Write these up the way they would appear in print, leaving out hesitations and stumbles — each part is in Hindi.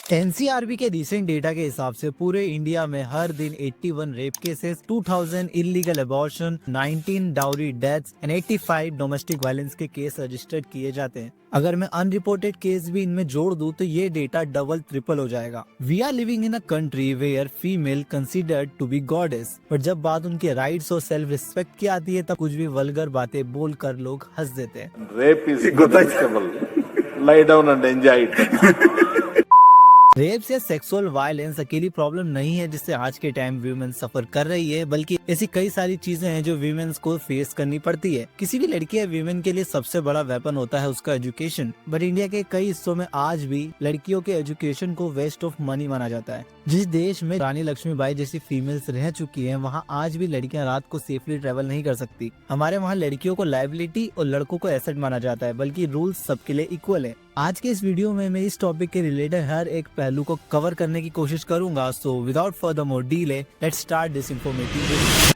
एनसीआरबी के रिसेंट डेटा के हिसाब से पूरे इंडिया में हर दिन 81 rape cases, 2000 illegal abortion, 19 dowry deaths and 85 domestic violence के केस रजिस्टर्ड किए जाते हैं। अगर मैं अनरिपोर्टेड केस भी इनमें जोड़ दूं तो ये डेटा डबल ट्रिपल हो जाएगा। We are living in a country where female considered to be goddess, पर जब बात उनके राइट्स और सेल्फ रिस्पेक्ट की आती है तब कुछ भी वल्गर बातें बोलकर लोग हंस देते हैं। Rape is detestable. Lie down and enjoy it. Rapes या सेक्सुअल वायलेंस अकेली प्रॉब्लम नहीं है जिससे आज के टाइम वीमेन सफर कर रही है, बल्कि ऐसी कई सारी चीजें हैं जो वीमेन्स को फेस करनी पड़ती है। किसी भी लड़की या वीमेन के लिए सबसे बड़ा वेपन होता है उसका एजुकेशन, बट इंडिया के कई हिस्सों में आज भी लड़कियों के एजुकेशन को वेस्ट ऑफ मनी माना जाता है। जिस देश में रानी लक्ष्मीबाई जैसी फीमेल्स रह चुकी हैं, वहाँ आज भी लड़कियां रात को सेफली ट्रेवल नहीं कर सकती। हमारे वहाँ लड़कियों को लायबिलिटी और लड़कों को एसेट माना जाता है, बल्कि रूल्स सबके लिए इक्वल है। आज के इस वीडियो में मैं इस टॉपिक के रिलेटेड हर एक पहलू को कवर करने की कोशिश करूंगा। So without further more delay, let's start this informative video.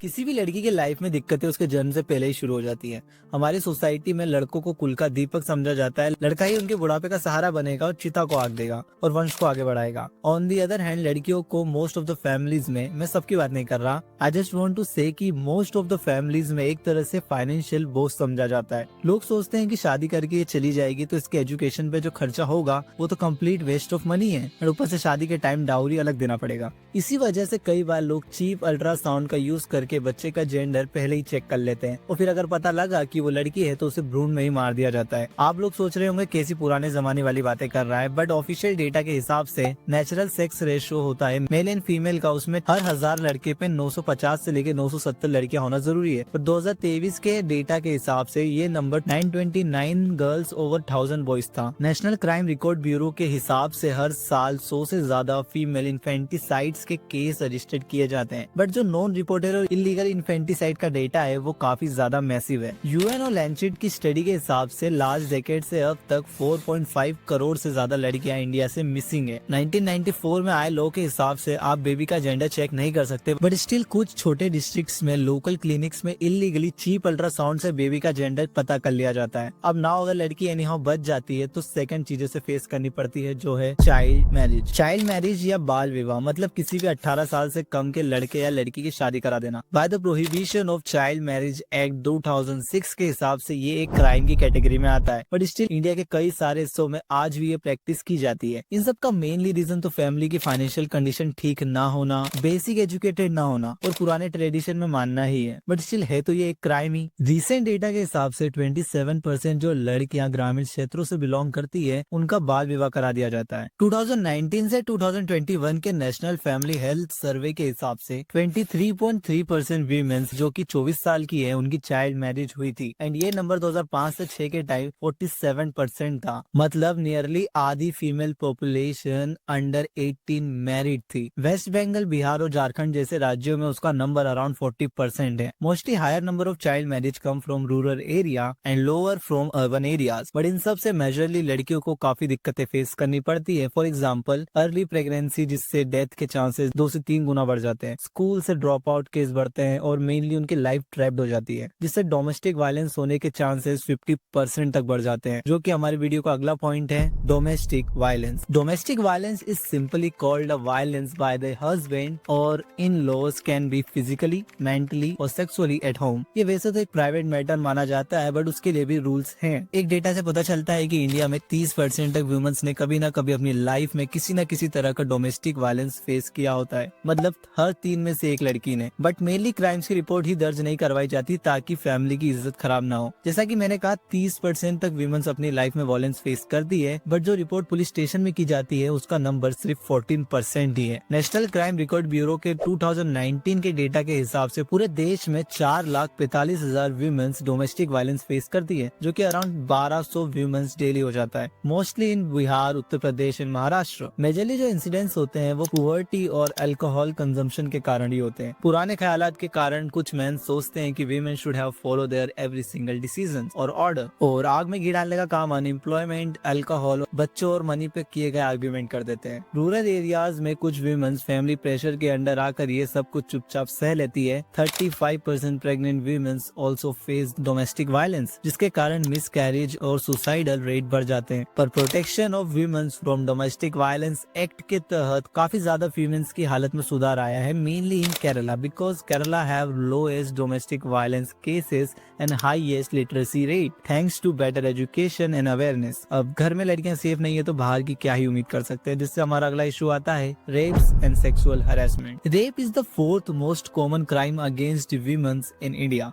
किसी भी लड़की के लाइफ में दिक्कतें उसके जन्म से पहले ही शुरू हो जाती हैं। हमारी सोसाइटी में लड़कों को कुल का दीपक समझा जाता है। लड़का ही उनके बुढ़ापे का सहारा बनेगा और चिता को आग देगा और वंश को आगे बढ़ाएगा। ऑन दी अदर हैंड लड़कियों को मोस्ट ऑफ द फैमिलीज में, मैं सबकी बात नहीं कर रहा, आई जस्ट वांट टू से कि मोस्ट ऑफ द फैमिलीज में एक तरह से फाइनेंशियल बोझ समझा जाता है। लोग सोचते हैं कि शादी करके ये चली जाएगी तो इसके एजुकेशन पे जो खर्चा होगा वो तो कम्प्लीट वेस्ट ऑफ मनी है, और ऊपर से शादी के टाइम डाउरी अलग देना पड़ेगा। इसी वजह से कई बार लोग चीप अल्ट्रासाउंड का यूज करके बच्चे का जेंडर पहले ही चेक कर लेते हैं, और फिर अगर पता लगा कि वो लड़की है तो उसे भ्रूण में ही मार दिया जाता है। आप लोग सोच रहे होंगे कैसी पुराने जमाने वाली बातें कर रहा है, बट ऑफिशियल डेटा के हिसाब से नेचुरल सेक्स रेशियो होता है मेल एंड फीमेल का, उसमें हर 1000 लड़के पे 950 से लेकर 970 लड़कियां होना जरूरी है। पर 2023 के डेटा के हिसाब से ये नंबर 929 गर्ल्स ओवर 1000 बॉयज था। नेशनल क्राइम रिकॉर्ड ब्यूरो के हिसाब से हर साल 100 से ज्यादा फीमेल इन्फेंटिसाइड्स के केस रजिस्टर्ड किए जाते हैं, बट जो नॉन रिपोर्टेड और इलीगल इन्फेंटिसाइड का डेटा है वो काफी ज्यादा मैसिव है। यूएन और लैंचेट की स्टडी के हिसाब से लास्ट डेकेड से अब तक 4.5 करोड़ से ज्यादा लड़कियां इंडिया से मिसिंग है। 1994 में आए लॉ के हिसाब से आप बेबी का जेंडर चेक नहीं कर सकते, बट स्टिल कुछ छोटे डिस्ट्रिक्ट्स में लोकल क्लिनिक्स में इलीगली चीप अल्ट्रासाउंड से बेबी का जेंडर पता कर लिया जाता है। अब ना अगर लड़की एनीहाउ बच जाती है तो सेकंड चीजों से फेस करनी पड़ती है, जो है चाइल्ड मैरिज। चाइल्ड मैरिज या बाल विवाह मतलब किसी भी 18 साल से कम के लड़के या लड़की की शादी करा देना। By the prohibition of child marriage act 2006 के हिसाब से ये एक क्राइम की कैटेगरी में आता है, बट स्टिल इंडिया के कई सारे हिस्सों में आज भी ये प्रैक्टिस की जाती है। इन सब का मेनली रीजन तो फैमिली की फाइनेंशियल कंडीशन ठीक ना होना, बेसिक एजुकेटेड ना होना और पुराने ट्रेडिशन में मानना ही है, बट स्टिल है तो ये एक क्राइम ही। रिसेंट डेटा के हिसाब से 27% जो लड़कियां ग्रामीण क्षेत्रों से बिलोंग करती है उनका बाल विवाह करा दिया जाता है। 2019 से 2021 के नेशनल फैमिली हेल्थ सर्वे के हिसाब से 23.3% वीमेन्स जो कि 24 साल की है उनकी चाइल्ड मैरिज हुई थी, एंड ये नंबर 2005 से 6 के टाइम 47% था। मतलब नियरली आधी फीमेल पॉपुलेशन अंडर 18 मैरिड थी। वेस्ट बंगाल, बिहार और झारखंड जैसे राज्यों में उसका नंबर अराउंड 40% है। Mostly higher number of child marriage come from rural area and lower from urban areas, but in सब से मेजरली लड़कियों को काफी दिक्कतें फेस करनी पड़ती है। फॉर एग्जाम्पल अर्ली प्रेगनेंसी, जिससे डेथ के चांसेस 2 से 3 गुना बढ़ जाते हैं। स्कूल से ड्रॉप आउट केस बढ़ते हैं और मेनली उनकी लाइफ ट्रैप्ड हो जाती है, जिससे डोमेस्टिक वायलेंस होने के चांसेस 50% तक बढ़ जाते हैं, जो कि हमारे वीडियो का अगला पॉइंट है, domestic violence. Domestic violence is simply called a violence by the husband और in laws, can be physically, mentally और सेक्सुअली एट होम। ये वैसे तो एक प्राइवेट मैटर माना जाता है, बट उसके लिए भी रूल्स हैं। एक डेटा से पता चलता है कि इंडिया में 30% तक वुमेन्स ने कभी ना कभी अपनी लाइफ में किसी न किसी तरह का डोमेस्टिक वायलेंस फेस किया होता है। मतलब हर 3 में से एक लड़की ने। बट मेनली क्राइम क्राइम्स की रिपोर्ट ही दर्ज नहीं करवाई जाती ताकि फैमिली की इज्जत खराब ना हो। जैसा कि मैंने कहा 30% तक वीमेंस अपनी लाइफ में वॉयलेंस फेस करती है, बट जो रिपोर्ट पुलिस स्टेशन में की जाती है उसका नंबर सिर्फ 14% ही है। नेशनल क्राइम रिकॉर्ड ब्यूरो के 2019 के डेटा के हिसाब से पूरे देश में 4,45,000 वीमेंस डोमेस्टिक वायलेंस फेस करती है, जो कि अराउंड 1200 वीमेंस डेली हो जाता है, mostly in Bihar, Uttar Pradesh and Maharashtra. Majorly जो इंसिडेंट्स होते हैं वो पुअर्टी और अल्कोहल कंजम्पशन के कारण ही होते हैं। पुराने ख्यालात के कारण कुछ मैन सोचते हैं कि women should have follow their every single decision और ऑर्डर, और आग में घी डालने का काम अनएम्प्लॉयमेंट, अल्कोहल, बच्चों और मनी पे किए गए आर्ग्यूमेंट कर देते हैं। रूरल एरियाज में कुछ वीमेंस फैमिली प्रेशर के अंडर आकर ये सब कुछ चुपचाप सह लेती है। 35% pregnant women's also face domestic violence, जिसके कारण मिसकैरेज और सुसाइडल रेट बढ़ जाते हैं। पर protection of women's from domestic violence act के तहत काफी ज्यादा फीमेल्स की हालत में सुधार आया है, mainly in Kerala, because Kerala have lowest domestic violence cases and highest literacy rate thanks to better education and awareness. अब घर में लड़कियां सेफ नहीं है तो बाहर की क्या ही उम्मीद कर सकते हैं, जिससे हमारा अगला इशू आता है rapes and sexual harassment. Rape is the 4th most common crime against womens in India.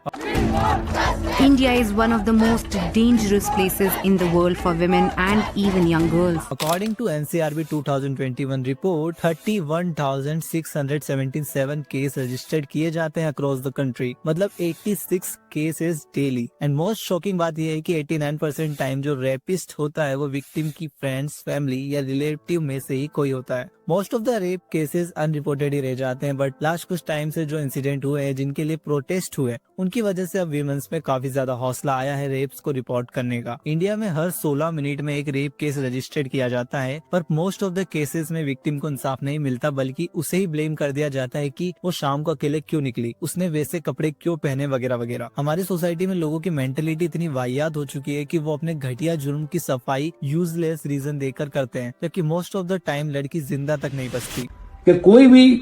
India is one of the most dangerous places in the world for women and even young girls. According to NCRB 2021 report, 31,677 case registered किए जाते हैं अक्रॉस द कंट्री, मतलब 86 cases daily. And most shocking बात यह है कि 89% टाइम जो रेपिस्ट होता है वो विक्टिम की फ्रेंड्स, फैमिली या रिलेटिव में से ही कोई होता है। Most of the rape cases unreported ही रह जाते हैं, बट लास्ट कुछ टाइम से जो इंसिडेंट हुए हैं, जिनके लिए प्रोटेस्ट हुए, उनकी वजह से अब वीमेंस में काफी ज्यादा हौसला आया है रेप्स को रिपोर्ट करने का। इंडिया में हर 16 मिनट में एक रेप केस रजिस्टर्ड किया जाता है, पर मोस्ट ऑफ द केसेस में विक्टिम को इंसाफ नहीं मिलता, बल्कि उसे ही ब्लेम कर दिया जाता है कि वो शाम को अकेले क्यों निकली, उसने वैसे कपड़े क्यों पहने, वगैरह वगैरह। हमारी सोसाइटी में लोगों की मेंटेलिटी इतनी वाहियात हो चुकी है कि वो अपने घटिया जुर्म की सफाई यूजलेस रीजन देकर करते हैं, जबकि मोस्ट ऑफ द टाइम लड़की जिंदा तक नहीं बचती। कि कोई भी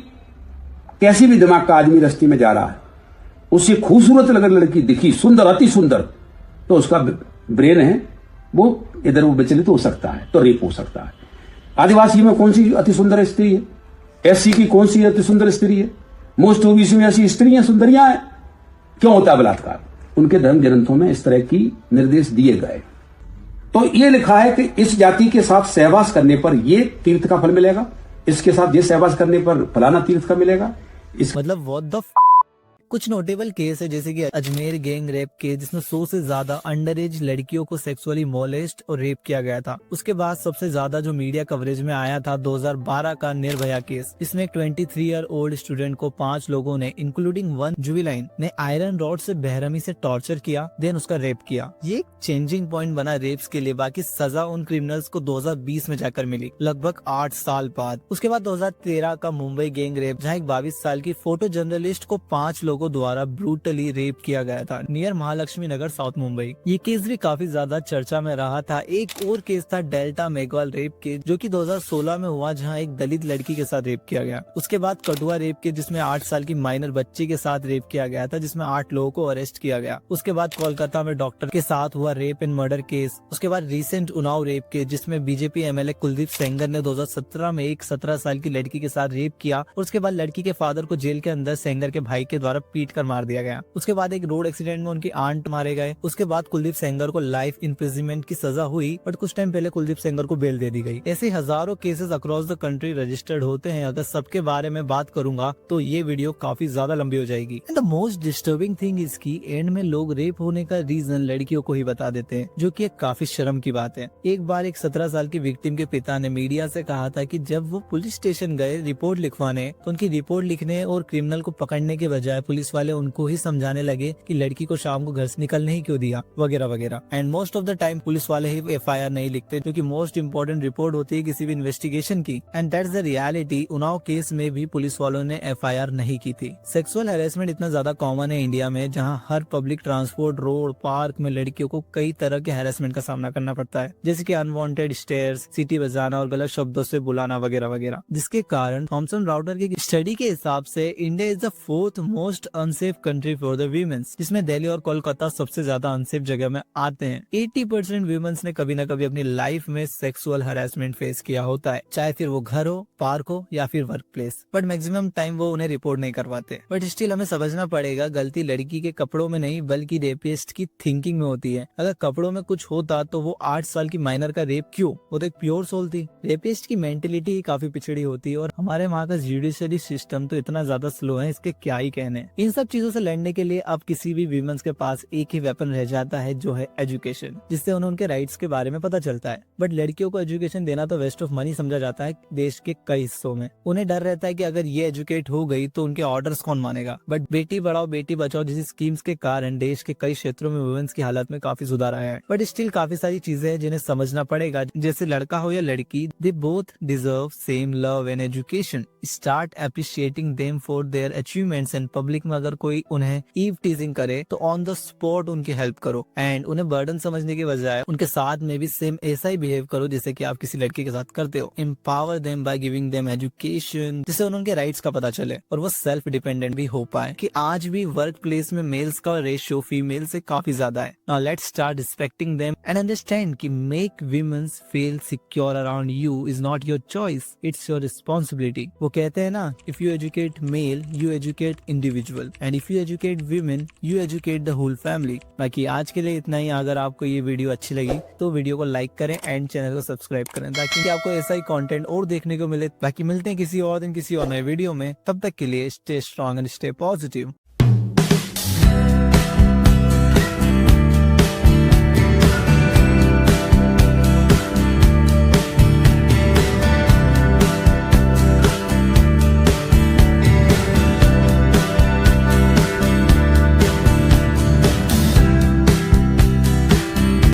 कैसी भी दिमाग का आदमी रास्ते में जा रहा है, उससे खूबसूरत अगर लड़की दिखी, सुंदर, अति सुंदर, तो उसका ब्रेन है वो इधर वो विचलित हो सकता है, तो रेप हो सकता है। आदिवासी में कौन सी अति सुंदर स्त्री है? एससी की कौन सी अति सुंदर स्त्री है? मोस्ट ओबीसी में ऐसी स्त्रियां सुंदरियां हैं। क्यों होता है बलात्कार? उनके धर्म ग्रंथों में इस तरह की निर्देश दिए गए। तो ये लिखा है कि इस जाति के साथ सहवास करने पर ये तीर्थ का फल मिलेगा, इसके साथ ये सहवास करने पर फलाना तीर्थ का मिलेगा। मतलब व्हाट द कुछ नोटेबल केस है, जैसे कि अजमेर गैंग रेप केस, जिसमें 100 से ज्यादा अंडर एज लड़कियों को सेक्सुअली मोलेस्ट और रेप किया गया था। उसके बाद सबसे ज्यादा जो मीडिया कवरेज में आया था 2012 का निर्भया केस, जिसमें एक 23 ईयर ओल्ड स्टूडेंट को 5 लोगों ने इंक्लूडिंग 1 जुवेनाइल ने आयरन रॉड से बेरहमी से टॉर्चर किया, देन उसका रेप किया। ये एक चेंजिंग पॉइंट बना रेप्स के लिए। बाकी सजा उन क्रिमिनल्स को 2020 में जाकर मिली, लगभग 8 साल बाद। उसके बाद 2013 का मुंबई गैंग रेप, जहाँ एक 22 साल की फोटो जर्नलिस्ट को 5 लोगों द्वारा ब्रूटली रेप किया गया था नियर महालक्ष्मी नगर, साउथ मुंबई। ये केस भी काफी ज्यादा चर्चा में रहा था। एक और केस था डेल्टा मेघवाल रेप केस, जो कि 2016 में हुआ, जहां एक दलित लड़की के साथ रेप किया गया। उसके बाद कठुआ रेप केस, जिसमें 8 साल की माइनर बच्ची के साथ रेप किया गया था, जिसमें 8 लोगों को अरेस्ट किया गया। उसके बाद कोलकाता में डॉक्टर के साथ हुआ रेप एंड मर्डर केस। उसके बाद रिसेंट उन्नाव रेप केस, जिसमें बीजेपी एमएलए कुलदीप सेंगर ने 2017 में एक 17 साल की लड़की के साथ रेप किया, और उसके बाद लड़की के फादर को जेल के अंदर सेंगर के भाई के द्वारा पीट कर मार दिया गया। उसके बाद एक रोड एक्सीडेंट में उनकी आंट मारे गए। उसके बाद कुलदीप सेंगर को लाइफ इम्प्रिजनमेंट की सजा हुई, बट कुछ टाइम पहले कुलदीप सेंगर को बेल दे दी गई। ऐसे हजारों cases across the country registered होते हैं। अगर सबके बारे में बात करूंगा तो ये वीडियो काफी ज्यादा लंबी हो जाएगी। And the most disturbing thing is की एंड में लोग रेप होने का रीजन लड़कियों को ही बता देते हैं, जो कि एक काफी शर्म की बात है। एक बार एक 17 साल की विक्टिम के पिता ने मीडिया से कहा था कि जब वो पुलिस स्टेशन गए रिपोर्ट लिखवाने, तो उनकी रिपोर्ट लिखने और क्रिमिनल को पकड़ने के बजाय पुलिस वाले उनको ही समझाने लगे कि लड़की को शाम को घर से निकलने ही क्यों दिया, वगैरह वगैरह। And most of the time police वाले ही एफआईआर नहीं लिखते, जो कि मोस्ट इंपोर्टेंट रिपोर्ट होती है किसी भी इन्वेस्टिगेशन की। And that's the reality. Unnao case में भी पुलिस वालों ने एफआईआर नहीं की थी। सेक्सुअल हैरेसमेंट इतना ज्यादा कॉमन है इंडिया में, जहाँ हर पब्लिक ट्रांसपोर्ट, रोड, पार्क में लड़कियों को कई तरह के हैरेसमेंट का सामना करना पड़ता है, जैसे कि अनवांटेड स्टेयर्स, सीटी बजाना और गलत शब्दों से बुलाना, वगैरह वगैरह। जिसके कारण थॉमसन राउटर की स्टडी के हिसाब से India is the 4th most unsafe country for the women's, जिसमें दिल्ली और कोलकाता सबसे ज्यादा अनसेफ जगह में आते हैं। 80% वीमेंस ने कभी न कभी अपनी लाइफ में सेक्सुअल हरासमेंट फेस किया होता है, चाहे फिर वो घर हो, पार्क हो या फिर work place. But maximum time वो उन्हें रिपोर्ट नहीं करवाते। बट स्टिल हमें समझना पड़ेगा, गलती लड़की के कपड़ों में नहीं बल्कि रेपिस्ट की थिंकिंग में होती है। अगर कपड़ों में कुछ होता तो वो 8 साल की माइनर का रेप क्यों? वो तो एक प्योर सोल थी। रेपिस्ट की मेंटेलिटी ही काफी पिछड़ी होती है और हमारे वहाँ का जुडिशरी सिस्टम तो इतना ज्यादा स्लो है, इसके क्या ही कहने। इन सब चीजों से लड़ने के लिए अब किसी भी वीमेंस के पास एक ही वेपन रह जाता है, जो है एजुकेशन, जिससे उन्हें उनके राइट्स के बारे में पता चलता है। बट लड़कियों को एजुकेशन देना तो वेस्ट ऑफ मनी समझा जाता है देश के कई हिस्सों में। उन्हें डर रहता है कि अगर ये एजुकेट हो गई तो उनके ऑर्डर्स कौन मानेगा। बट बेटी पढ़ाओ बेटी बचाओ जैसी स्कीम्स के कारण देश के कई क्षेत्रों में वुमेन्स की हालत में काफी सुधार आया है। बट स्टिल काफी सारी चीजें हैं जिन्हें समझना पड़ेगा, जैसे लड़का हो या लड़की, they both deserve same love and education. Start appreciating them for their achievements and public में अगर कोई उन्हें ईव टीजिंग करे तो ऑन द स्पॉट उनकी हेल्प करो एंड उन्हें बर्डन समझने के बजाय उनके साथ में भी सेम ऐसा ही बिहेव करो जैसे कि आप किसी लड़की के साथ करते हो। Empower them by giving them education, जिससे उनके राइट्स का पता चले और वो सेल्फ डिपेंडेंट भी हो पाए। कि आज भी वर्क प्लेस में मेल्स का रेशियो फीमेल से काफी ज्यादा है। Now let's start respecting them and understand कि make women's feel secure around you is not your choice, it's your responsibility. वो कहते हैं ना, if you educate male you educate individual and if you educate women you educate the whole family. बाकी आज के लिए इतना ही। अगर आपको ये वीडियो अच्छी लगी तो वीडियो को लाइक करें एंड चैनल को सब्सक्राइब करें ताकि आपको ऐसा ही कंटेंट और देखने को मिले। बाकी मिलते हैं किसी और दिन किसी और नए वीडियो में, तब तक के लिए stay strong and stay positive.